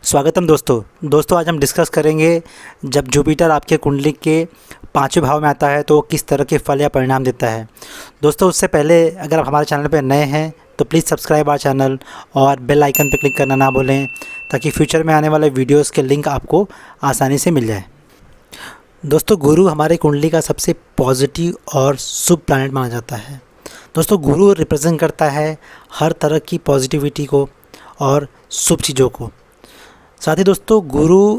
स्वागतम दोस्तों आज हम डिस्कस करेंगे जब जुपिटर आपके कुंडली के 5वें भाव में आता है तो किस तरह के फल या परिणाम देता है। दोस्तों उससे पहले अगर आप हमारे चैनल पर नए हैं तो प्लीज़ सब्सक्राइब आवर चैनल और बेल आइकन पर क्लिक करना ना भूलें ताकि फ्यूचर में आने वाले वीडियोस के लिंक आपको आसानी से मिल जाए। दोस्तों गुरु हमारे कुंडली का सबसे पॉजिटिव और शुभ प्लैनेट माना जाता है। दोस्तों गुरु रिप्रेजेंट करता है हर तरह की पॉजिटिविटी को और शुभ चीज़ों को। साथ ही दोस्तों गुरु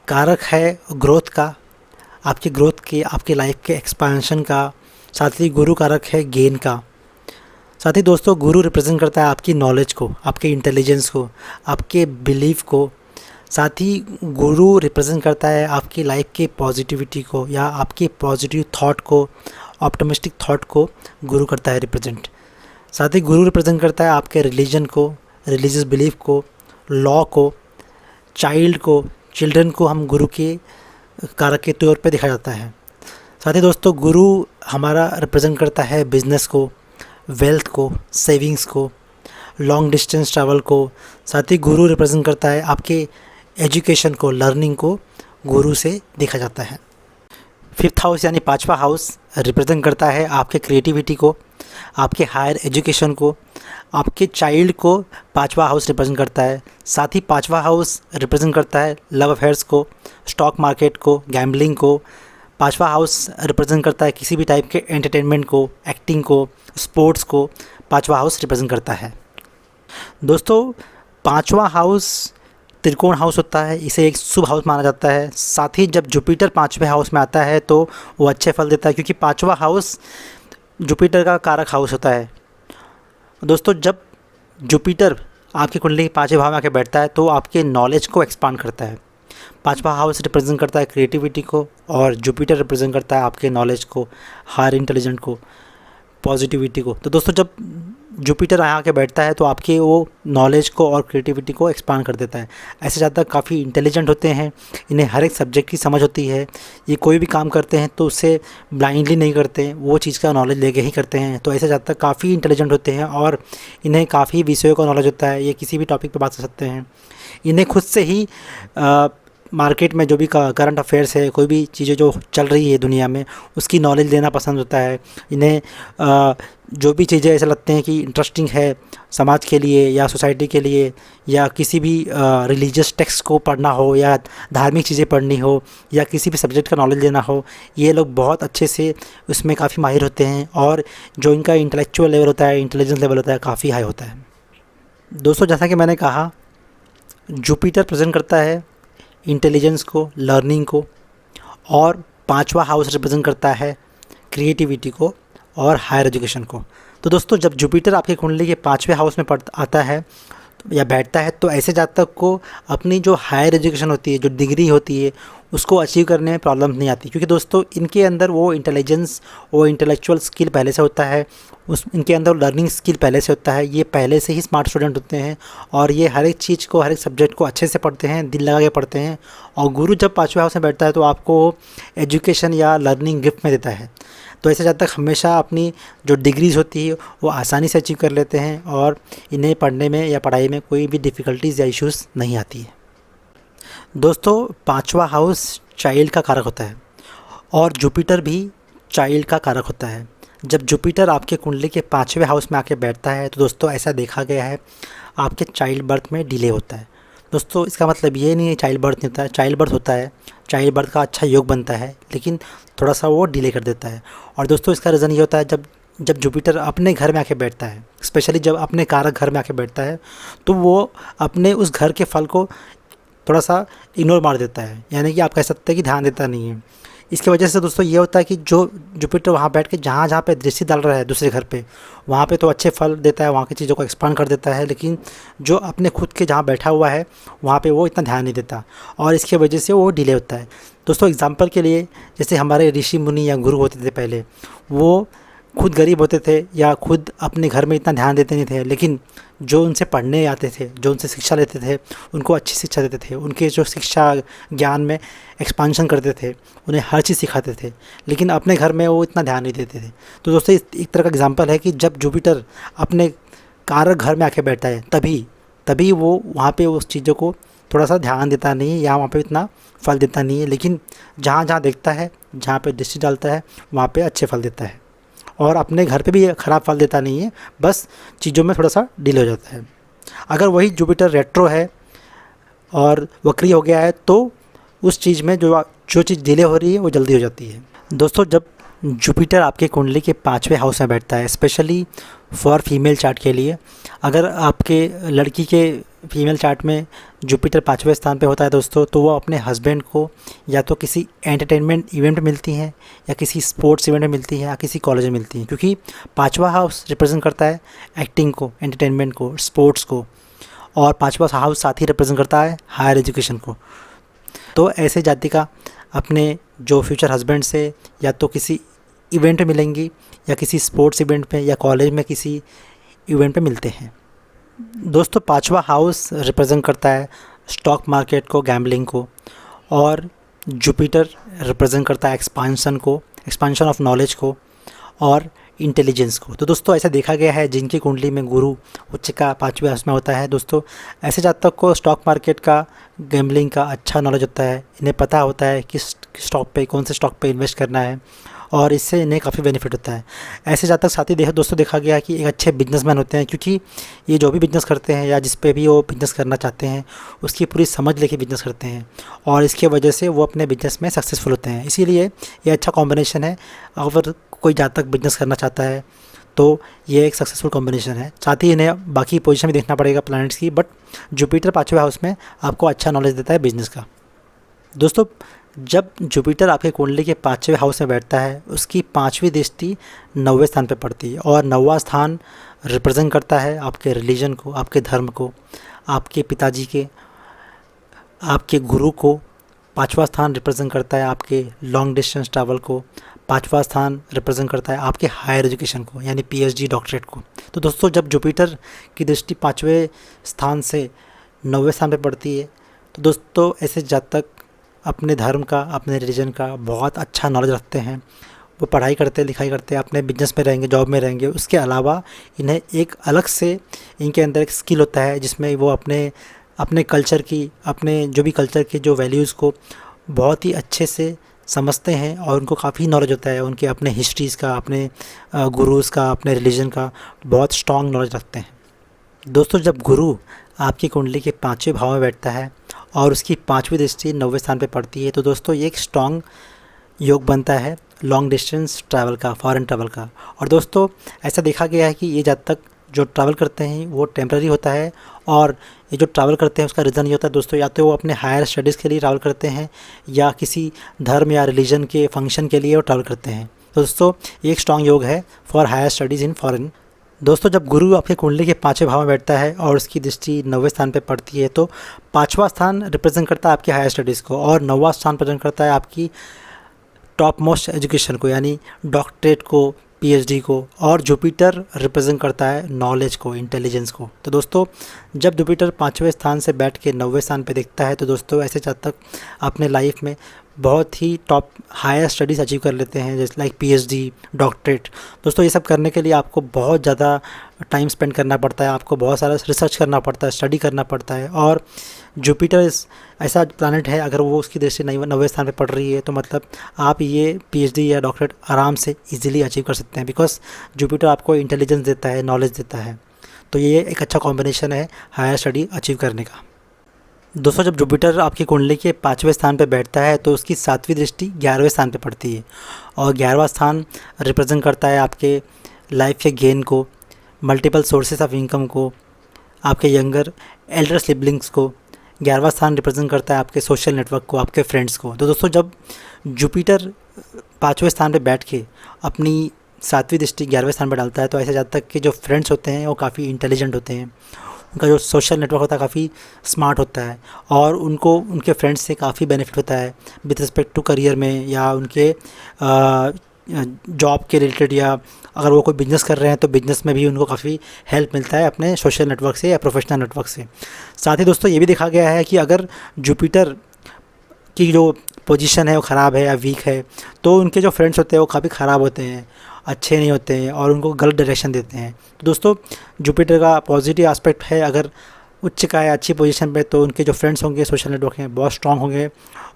कारक है ग्रोथ का, आपकी ग्रोथ के, आपकी लाइफ के एक्सपेंशन का। साथ ही गुरु कारक है गेन का। साथ ही दोस्तों गुरु रिप्रेजेंट करता है आपकी नॉलेज को, आपके इंटेलिजेंस को, आपके बिलीफ को। साथ ही गुरु रिप्रेजेंट करता है आपकी लाइफ के पॉजिटिविटी को या आपके पॉजिटिव थॉट को, ऑप्टिमिस्टिक थॉट को गुरु करता है रिप्रेजेंट। साथ ही गुरु रिप्रेजेंट करता है आपके रिलीजन को, रिलीजियस बिलीफ को, लॉ को, चिल्ड्रन को हम गुरु के कारक के तौर पे देखा जाता है। साथ ही दोस्तों गुरु हमारा रिप्रेजेंट करता है बिजनेस को, वेल्थ को, सेविंग्स को, लॉन्ग डिस्टेंस ट्रैवल को। साथ ही गुरु रिप्रेजेंट करता है आपके एजुकेशन को, लर्निंग को गुरु से देखा जाता है। 5th हाउस यानी 5वां हाउस रिप्रेजेंट करता है आपके क्रिएटिविटी को, आपके हायर एजुकेशन को, आपके चाइल्ड को 5वां हाउस रिप्रेजेंट करता है। साथ ही 5वां हाउस रिप्रेजेंट करता है लव अफेयर्स को, स्टॉक मार्केट को, गैम्बलिंग को। 5वां हाउस रिप्रेजेंट करता है किसी भी टाइप के एंटरटेनमेंट को, एक्टिंग को, स्पोर्ट्स को 5वां हाउस रिप्रेजेंट करता है। दोस्तों 5वां हाउस त्रिकोण हाउस होता है, इसे एक शुभ हाउस माना जाता है। साथ ही जब जुपिटर 5वें हाउस में आता है तो वो अच्छे फल देता है क्योंकि 5वां हाउस जुपिटर का कारक हाउस होता है। दोस्तों जब जुपिटर आपकी कुंडली के 5वें भाव में आके बैठता है तो आपके नॉलेज को एक्सपांड करता है। 5वां हाउस रिप्रेजेंट करता है क्रिएटिविटी को और जुपिटर रिप्रेजेंट करता है आपके नॉलेज को, हायर इंटेलिजेंट को, पॉजिटिविटी को। तो दोस्तों जब जुपिटर यहाँ आके बैठता है तो आपके वो नॉलेज को और क्रिएटिविटी को एक्सपांड कर देता है। ऐसे ज़्यादा काफ़ी इंटेलिजेंट होते हैं, इन्हें हर एक सब्जेक्ट की समझ होती है। ये कोई भी काम करते हैं तो उससे ब्लाइंडली नहीं करते, वो चीज़ का नॉलेज लेके ही करते हैं। तो ऐसे ज़्यादा काफ़ी इंटेलिजेंट होते हैं और इन्हें काफ़ी विषयों का नॉलेज होता है। ये किसी भी टॉपिक पर बात कर सकते हैं। इन्हें खुद से ही मार्केट में जो भी करंट अफेयर्स है, कोई भी चीज़ें जो चल रही है दुनिया में, उसकी नॉलेज लेना पसंद होता है। इन्हें जो भी चीज़ें ऐसे लगते हैं कि इंटरेस्टिंग है समाज के लिए या सोसाइटी के लिए, या किसी भी रिलीजियस टेक्स्ट को पढ़ना हो या धार्मिक चीज़ें पढ़नी हो या किसी भी सब्जेक्ट का नॉलेज लेना हो, ये लोग बहुत अच्छे से उसमें काफ़ी माहिर होते हैं और जो इनका इंटेलेक्चुअल लेवल होता है, इंटेलिजेंस लेवल होता है, काफ़ी हाई होता है। दोस्तों जैसा कि मैंने कहा, जुपिटर प्रेजेंट करता है इंटेलिजेंस को, लर्निंग को, और 5वां हाउस रिप्रेजेंट करता है क्रिएटिविटी को और हायर एजुकेशन को। तो दोस्तों जब जुपिटर आपकी कुंडली के 5वें हाउस में आता है या बैठता है तो ऐसे जातक को अपनी जो हायर एजुकेशन होती है, जो डिग्री होती है, उसको अचीव करने में प्रॉब्लम नहीं आती क्योंकि दोस्तों इनके अंदर वो इंटेलिजेंस, वो इंटेलेक्चुअल स्किल पहले से होता है, इनके अंदर लर्निंग स्किल पहले से होता है। ये पहले से ही स्मार्ट स्टूडेंट होते हैं और ये हर एक चीज़ को, हर एक सब्जेक्ट को अच्छे से पढ़ते हैं, दिल लगा के पढ़ते हैं। और गुरु जब 5वें हाउस में बैठता है तो आपको एजुकेशन या लर्निंग गिफ्ट में देता है। तो ऐसे जातक हमेशा अपनी जो डिग्रीज़ होती है वो आसानी से अचीव कर लेते हैं और इन्हें पढ़ने में या पढ़ाई में कोई भी डिफ़िकल्टीज़ या इश्यूज़ नहीं आती है। दोस्तों 5वां हाउस चाइल्ड का कारक होता है और जुपिटर भी चाइल्ड का कारक होता है। जब जुपिटर आपके कुंडली के 5वें हाउस में आके बैठता है तो दोस्तों ऐसा देखा गया है आपके चाइल्ड बर्थ में डिले होता है। दोस्तों इसका मतलब ये नहीं है चाइल्ड बर्थ नहीं होता है, चाइल्ड बर्थ होता है, चाइल्ड बर्थ का अच्छा योग बनता है, लेकिन थोड़ा सा वो डिले कर देता है। और दोस्तों इसका रीज़न ये होता है जब जुपिटर अपने घर में आके बैठता है, स्पेशली जब अपने कारक घर में आके बैठता है तो वो अपने उस घर के फल को थोड़ा सा इग्नोर मार देता है, यानी कि आप कह सकते हैं कि ध्यान देता नहीं है। इसकी वजह से दोस्तों ये होता है कि जो जुपिटर वहाँ बैठ के जहाँ पे दृष्टि डाल रहा है दूसरे घर पे, वहाँ पे तो अच्छे फल देता है, वहाँ की चीज़ों को एक्सपांड कर देता है, लेकिन जो अपने खुद के जहाँ बैठा हुआ है वहाँ पे वो इतना ध्यान नहीं देता और इसकी वजह से वो डिले होता है। दोस्तों एग्जांपल के लिए, जैसे हमारे ऋषि मुनि या गुरु होते थे पहले, वो खुद गरीब होते थे या खुद अपने घर में इतना ध्यान देते नहीं थे, लेकिन जो उनसे पढ़ने आते थे, जो उनसे शिक्षा लेते थे, उनको अच्छी शिक्षा देते थे, उनके जो शिक्षा ज्ञान में एक्सपांशन करते थे, उन्हें हर चीज़ सिखाते थे, लेकिन अपने घर में वो इतना ध्यान नहीं देते थे। तो दोस्तों एक तरह का एग्जांपल है कि जब जुपिटर अपने कारक घर में आके बैठता है तभी वो वहाँ पे उस चीज़ों को थोड़ा सा ध्यान देता नहीं है या वहाँ पे इतना फल देता नहीं है, लेकिन जहाँ जहाँ देखता है, जहाँ पे दृष्टि डालता है, वहाँ पे अच्छे फल देता है। और अपने घर पे भी ख़राब फल देता नहीं है, बस चीज़ों में थोड़ा सा डिले हो जाता है। अगर वही जुपिटर रेट्रो है और वक्री हो गया है तो उस चीज़ में जो चीज़ डिले हो रही है वो जल्दी हो जाती है। दोस्तों, जब जुपिटर आपके कुंडली के 5वें हाउस में बैठता है, स्पेशली फॉर फीमेल चार्ट के लिए, अगर आपके लड़की के फीमेल चार्ट में जुपिटर 5वें स्थान पे होता है दोस्तों, तो वो अपने हस्बैंड को या तो किसी एंटरटेनमेंट इवेंट में मिलती हैं, या किसी स्पोर्ट्स इवेंट में मिलती हैं, या किसी कॉलेज में मिलती हैं, क्योंकि 5वां हाउस रिप्रेजेंट करता है एक्टिंग को, एंटरटेनमेंट को, स्पोर्ट्स को, और 5वां हाउस साथ ही रिप्रेजेंट करता है हायर एजुकेशन को। तो ऐसे जातिका अपने जो फ्यूचर हस्बैंड से या तो किसी इवेंट में मिलेंगी, या किसी स्पोर्ट्स इवेंट में, या कॉलेज में किसी इवेंट पे मिलते हैं। दोस्तों, 5वां हाउस रिप्रेजेंट करता है स्टॉक मार्केट को, गैम्बलिंग को, और जुपिटर रिप्रेजेंट करता है एक्सपांशन को, एक्सपांशन ऑफ नॉलेज को, और इंटेलिजेंस को। तो दोस्तों, ऐसा देखा गया है जिनकी कुंडली में गुरु उच्च का 5वें हाउस में होता है दोस्तों, ऐसे जातक को स्टॉक मार्केट का, गैम्बलिंग का अच्छा नॉलेज होता है। इन्हें पता होता है किस स्टॉक पे, कौन से स्टॉक पे इन्वेस्ट करना है, और इससे इन्हें काफ़ी बेनिफिट होता है। ऐसे जातक साथ ही दोस्तों देखा गया है कि एक अच्छे बिजनेसमैन होते हैं, क्योंकि ये जो भी बिज़नेस करते हैं या जिस पे भी वो बिज़नेस करना चाहते हैं उसकी पूरी समझ लेके बिज़नेस करते हैं, और इसके वजह से वो अपने बिज़नेस में सक्सेसफुल होते हैं। इसीलिए ये अच्छा कॉम्बिनेशन है। अगर कोई जातक बिज़नेस करना चाहता है तो ये एक सक्सेसफुल कॉम्बिनेशन है। साथ ही इन्हें बाकी पोजीशन भी देखना पड़ेगा प्लैनेट्स की, बट जुपिटर 5वें हाउस में आपको अच्छा नॉलेज देता है बिज़नेस का। दोस्तों, जब जुपिटर आपके कुंडली के 5वें हाउस में बैठता है, उसकी 5वीं दृष्टि 9वें स्थान पर पड़ती है, और 9वां स्थान रिप्रेजेंट करता है आपके रिलीजन को, आपके धर्म को, आपके पिताजी के, आपके गुरु को। 5वां स्थान रिप्रेजेंट करता है आपके लॉन्ग डिस्टेंस ट्रैवल को। 5वां स्थान रिप्रेजेंट करता है आपके हायर एजुकेशन को, यानी PhD डॉक्टरेट को। तो दोस्तों, जब जुपिटर की दृष्टि 5वें स्थान से 9वें स्थान पर पड़ती है, तो दोस्तों ऐसे जातक अपने धर्म का, अपने रिलीजन का बहुत अच्छा नॉलेज रखते हैं। वो पढ़ाई करते, लिखाई करते, अपने बिजनेस में रहेंगे, जॉब में रहेंगे। उसके अलावा इन्हें एक अलग से इनके अंदर एक स्किल होता है जिसमें वो अपने कल्चर की, अपने जो भी कल्चर के जो वैल्यूज़ को बहुत ही अच्छे से समझते हैं, और उनको काफ़ी नॉलेज होता है उनके अपने हिस्ट्रीज़ का, अपने गुरुज़ का, अपने रिलीजन का बहुत स्ट्रॉन्ग नॉलेज रखते हैं। दोस्तों, जब गुरु आपकी कुंडली के 5वें भाव में बैठता है और उसकी 5वीं दृष्टि 9वें स्थान पे पड़ती है, तो दोस्तों ये एक स्ट्रॉन्ग योग बनता है लॉन्ग डिस्टेंस ट्रैवल का, फॉरेन ट्रैवल का। और दोस्तों, ऐसा देखा गया है कि ये जब तक जो ट्रैवल करते हैं वो टेम्पररी होता है, और ये जो ट्रैवल करते हैं उसका रीज़न ये होता है दोस्तों, या तो वो अपने हायर स्टडीज़ के लिए ट्रैवल करते हैं, या किसी धर्म या रिलीजन के फंक्शन के लिए वो ट्रैवल करते हैं। तो दोस्तों, ये एक स्ट्रॉन्ग योग है for higher studies in foreign. दोस्तों, जब गुरु आपके कुंडली के 5वें भाव में बैठता है और उसकी दृष्टि 9वें स्थान पे पड़ती है, तो 5वां स्थान रिप्रेजेंट करता है आपके हायर स्टडीज़ को, और 9वां स्थान रिप्रेजेंट करता है आपकी टॉप मोस्ट एजुकेशन को, यानी डॉक्टरेट को, PhD को, और जुपिटर रिप्रेजेंट करता है नॉलेज को, इंटेलिजेंस को। तो दोस्तों, जब जुपिटर 5वें स्थान से बैठ के 9वें स्थान पे दिखता है, तो दोस्तों ऐसे जातक अपने लाइफ में बहुत ही टॉप हायर स्टडीज़ अचीव कर लेते हैं, जैसे लाइक PhD, डॉक्टरेट। दोस्तों, ये सब करने के लिए आपको बहुत ज़्यादा टाइम स्पेंड करना पड़ता है, आपको बहुत सारा रिसर्च करना पड़ता है, स्टडी करना पड़ता है। और जुपिटर ऐसा प्लैनेट है, अगर वो उसकी दृष्टि 9वें स्थान पे पड़ रही है, तो मतलब आप ये PhD या डॉक्टरेट आराम से इजीली अचीव कर सकते हैं, बिकॉज जुपिटर आपको इंटेलिजेंस देता है, नॉलेज देता है। तो ये एक अच्छा कॉम्बिनेशन है हायर स्टडी अचीव करने का। दोस्तों, जब जुपिटर आपकी कुंडली के 5वें स्थान पर बैठता है, तो उसकी 7वीं दृष्टि 11वें स्थान पर पड़ती है, और 11वां स्थान रिप्रेजेंट करता है आपके लाइफ के गेन को, मल्टीपल सोर्सेस ऑफ इनकम को, आपके यंगर एल्डर सिबलिंग्स को। 11वां स्थान रिप्रेजेंट करता है आपके सोशल नेटवर्क को, आपके फ्रेंड्स को। तो दोस्तों, जब जुपिटर 5वें स्थान पर बैठ के अपनी 7वीं दृष्टि 11वें स्थान पर डालता है, तो ऐसे जातक के जो फ्रेंड्स होते हैं वो काफ़ी इंटेलिजेंट होते हैं, उनका जो सोशल नेटवर्क होता है काफ़ी स्मार्ट होता है, और उनको उनके फ्रेंड्स से काफ़ी बेनिफिट होता है विद रिस्पेक्ट टू करियर में, या उनके जॉब के रिलेटेड, या अगर वो कोई बिज़नेस कर रहे हैं तो बिज़नेस में भी उनको काफ़ी हेल्प मिलता है अपने सोशल नेटवर्क से या प्रोफेशनल नेटवर्क से। साथ ही दोस्तों, ये भी देखा गया है कि अगर जुपिटर की जो पोजीशन है वो ख़राब है या वीक है, तो उनके जो फ्रेंड्स होते हैं वो काफ़ी ख़राब होते हैं, अच्छे नहीं होते हैं, और उनको गलत डायरेक्शन देते हैं। तो दोस्तों, जुपिटर का पॉजिटिव एस्पेक्ट है, अगर उच्च का है, अच्छी पोजीशन पे, तो उनके जो फ्रेंड्स होंगे, सोशल नेटवर्क हैं, बहुत स्ट्रांग होंगे,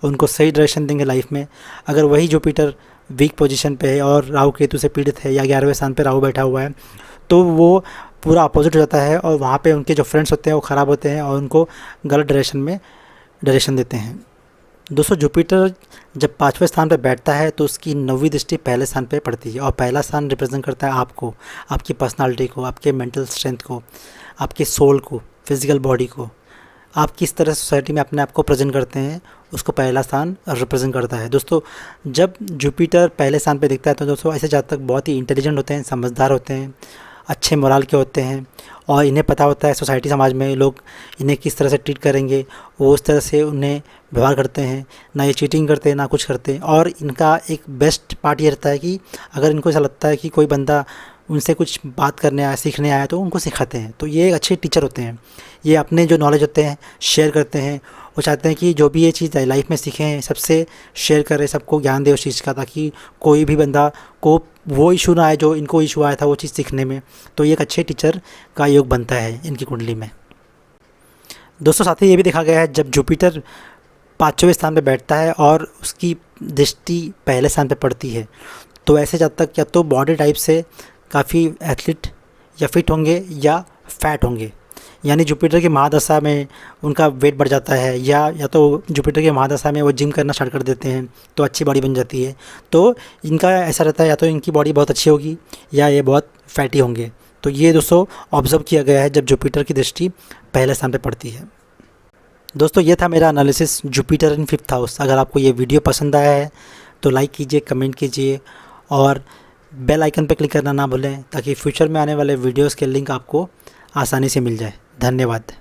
उनको सही डायरेक्शन देंगे लाइफ में। अगर वही जुपिटर वीक पोजीशन पे है और राहु केतु से पीड़ित है या 11वें स्थान पे राहु बैठा हुआ है, तो वो पूरा अपोजिट हो जाता है और वहाँ पे उनके जो फ्रेंड्स होते हैं वो ख़राब होते हैं और उनको गलत डायरेक्शन में डायरेक्शन देते हैं। दोस्तों जुपिटर जब 5वें स्थान पे बैठता है तो उसकी 9वीं दृष्टि पहले स्थान पे पड़ती है, और पहला स्थान रिप्रेजेंट करता है आपको, आपकी पर्सनालिटी को, आपके मेंटल स्ट्रेंथ को, आपके सोल को, फिजिकल बॉडी को। आप किस तरह सोसाइटी में अपने आप को प्रेजेंट करते हैं, उसको पहला स्थान रिप्रेजेंट करता है। दोस्तों जब जुपिटर पहले स्थान पे दिखता है तो दोस्तों ऐसे जातक बहुत ही इंटेलिजेंट होते हैं, समझदार होते हैं, अच्छे मोराल के होते हैं, और इन्हें पता होता है सोसाइटी समाज में लोग इन्हें किस तरह से ट्रीट करेंगे, वो उस तरह से उन्हें व्यवहार करते हैं। ना ये चीटिंग करते हैं, ना कुछ करते हैं। और इनका एक बेस्ट पार्ट ये रहता है कि अगर इनको ऐसा लगता है कि कोई बंदा उनसे कुछ बात करने आया, सीखने आया, तो उनको सिखाते हैं। तो ये एक अच्छे टीचर होते हैं। ये अपने जो नॉलेज होते हैं शेयर करते हैं। वो चाहते हैं कि जो भी ये चीज़ लाइफ में सीखे हैं सबसे शेयर करें, सबको ज्ञान दे उस चीज़ का, ताकि कोई भी बंदा को वो इशू ना आए जो इनको इशू आया था वो चीज़ सीखने में। तो ये एक अच्छे टीचर का योग बनता है इनकी कुंडली में। दोस्तों साथ ही ये भी देखा गया है जब जुपिटर 5वें स्थान पे बैठता है और उसकी दृष्टि पहले स्थान पे पड़ती है, तो ऐसे जब तक या तो बॉडी टाइप से काफ़ी एथलीट या फिट होंगे या फैट होंगे, यानी जुपिटर की महादशा में उनका वेट बढ़ जाता है, या तो जुपिटर की महादशा में वो जिम करना स्टार्ट कर देते हैं तो अच्छी बॉडी बन जाती है। तो इनका ऐसा रहता है या तो इनकी बॉडी बहुत अच्छी होगी या ये बहुत फैटी होंगे। तो ये दोस्तों ऑब्जर्व किया गया है जब जुपिटर की दृष्टि पहले स्थान पे पड़ती है। दोस्तों ये था मेरा analysis Jupiter in 5th house. अगर आपको ये वीडियो पसंद आया है तो लाइक कीजिए, कमेंट कीजिए और बेल आइकन पर क्लिक करना ना भूलें, ताकि फ्यूचर में आने वाले वीडियोज़ के लिंक आपको आसानी से मिल जाए। धन्यवाद।